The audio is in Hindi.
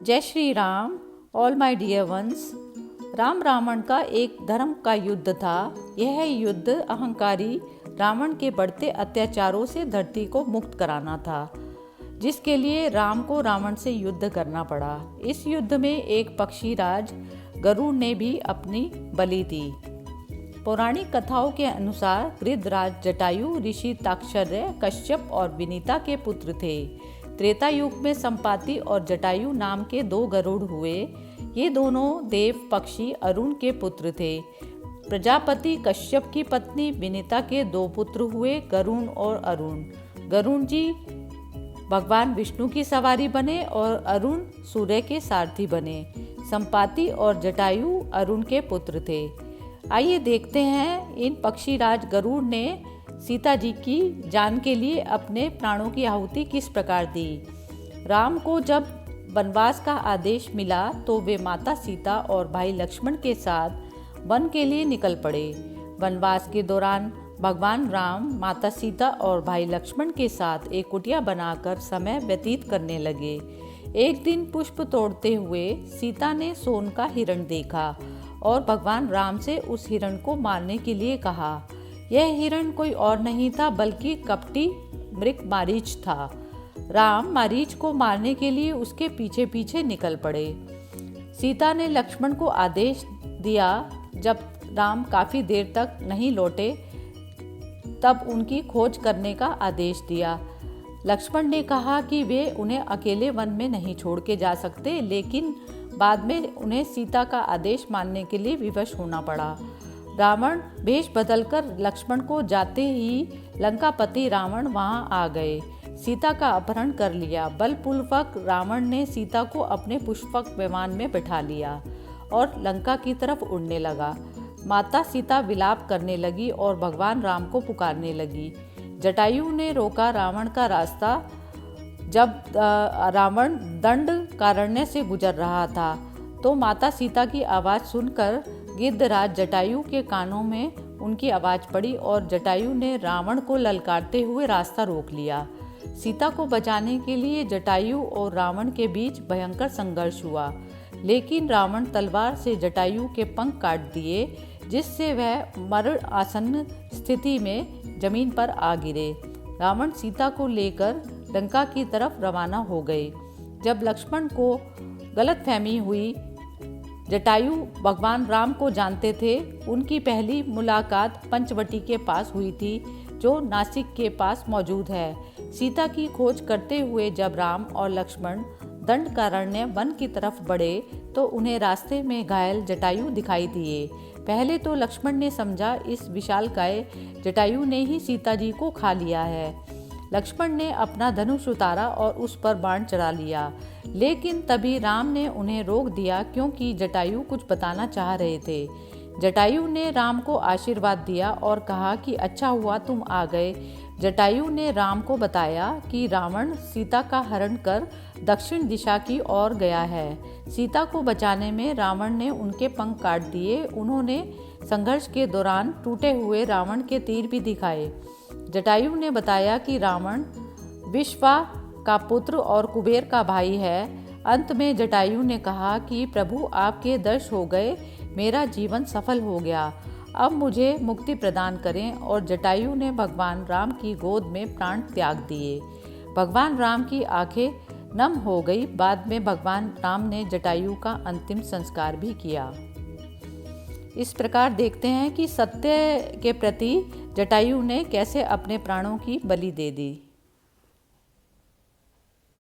जय Shri Ram. All my dear ones. Ram Ravan का एक धर्म का युद्ध था। यह युद्ध अहंकारी रावण के बढ़ते अत्याचारों से धरती को मुक्त कराना था, जिसके लिए राम को रावण से युद्ध करना पड़ा। इस युद्ध में एक पक्षीराज गरुड़ ने भी अपनी बलि दी। पौराणिक कथाओं के अनुसार गृधराज जटायु ऋषि ताक्षर्य, कश्यप और विनीता के पुत्र थे। त्रेता युग में संपाति और जटायु नाम के दो गरुड़ हुए। ये दोनों देव पक्षी अरुण के पुत्र थे। प्रजापति कश्यप की पत्नी विनीता के दो पुत्र हुए, गरुण और अरुण। गरुण जी भगवान विष्णु की सवारी बने और अरुण सूर्य के सारथी बने। संपाति और जटायु अरुण के पुत्र थे। आइए देखते हैं इन पक्षीराज गरुड़ ने सीता जी की जान के लिए अपने प्राणों की आहुति किस प्रकार दी। राम को जब वनवास का आदेश मिला तो वे माता सीता और भाई लक्ष्मण के साथ वन के लिए निकल पड़े। वनवास के दौरान भगवान राम माता सीता और भाई लक्ष्मण के साथ एक कुटिया बनाकर समय व्यतीत करने लगे। एक दिन पुष्प तोड़ते हुए सीता ने सोन का हिरण देखा और भगवान राम से उस हिरण को मारने के लिए कहा। यह हिरण कोई और नहीं था बल्कि कपटी मृग मारीच था। राम मारीच को मारने के लिए उसके पीछे पीछे निकल पड़े। सीता ने लक्ष्मण को आदेश दिया। जब राम काफ़ी देर तक नहीं लौटे तब उनकी खोज करने का आदेश दिया। लक्ष्मण ने कहा कि वे उन्हें अकेले वन में नहीं छोड़ के जा सकते, लेकिन बाद में उन्हें सीता का आदेश मानने के लिए विवश होना पड़ा। रावण वेश बदलकर लक्ष्मण को जाते ही लंकापति रावण वहां आ गए। सीता का अपहरण कर लिया। बलपूर्वक रावण ने सीता को अपने पुष्पक विमान में बैठा लिया और लंका की तरफ उड़ने लगा। माता सीता विलाप करने लगी और भगवान राम को पुकारने लगी। जटायु ने रोका रावण का रास्ता। जब रावण दंड कारण्य से गुजर रहा था तो माता सीता की आवाज़ सुनकर गिद्धराज जटायु के कानों में उनकी आवाज़ पड़ी और जटायु ने रावण को ललकारते हुए रास्ता रोक लिया। सीता को बचाने के लिए जटायु और रावण के बीच भयंकर संघर्ष हुआ, लेकिन रावण तलवार से जटायु के पंख काट दिए, जिससे वह मरण आसन्न स्थिति में जमीन पर आ गिरे। रावण सीता को लेकर लंका की तरफ रवाना हो गए। जब लक्ष्मण को गलतफहमी हुई, जटायु भगवान राम को जानते थे। उनकी पहली मुलाकात पंचवटी के पास हुई थी, जो नासिक के पास मौजूद है। सीता की खोज करते हुए जब राम और लक्ष्मण दंडकारण्य वन की तरफ बढ़े तो उन्हें रास्ते में घायल जटायु दिखाई दिए। पहले तो लक्ष्मण ने समझा इस विशालकाय जटायु ने ही सीता जी को खा लिया है। लक्ष्मण ने अपना धनुष उतारा और उस पर बाण चला लिया, लेकिन तभी राम ने उन्हें रोक दिया क्योंकि जटायु कुछ बताना चाह रहे थे। जटायु ने राम को आशीर्वाद दिया और कहा कि अच्छा हुआ तुम आ गए। जटायु ने राम को बताया कि रावण सीता का हरण कर दक्षिण दिशा की ओर गया है। सीता को बचाने में रावण ने उनके पंख काट दिए। उन्होंने संघर्ष के दौरान टूटे हुए रावण के तीर भी दिखाए। जटायु ने बताया कि रावण विश्वा का पुत्र और कुबेर का भाई है। अंत में जटायु ने कहा कि प्रभु आपके दर्श हो गए, मेरा जीवन सफल हो गया, अब मुझे मुक्ति प्रदान करें। और जटायु ने भगवान राम की गोद में प्राण त्याग दिए। भगवान राम की आंखें नम हो गई। बाद में भगवान राम ने जटायु का अंतिम संस्कार भी किया। इस प्रकार देखते हैं कि सत्य के प्रति जटायु ने कैसे अपने प्राणों की बलि दे दी।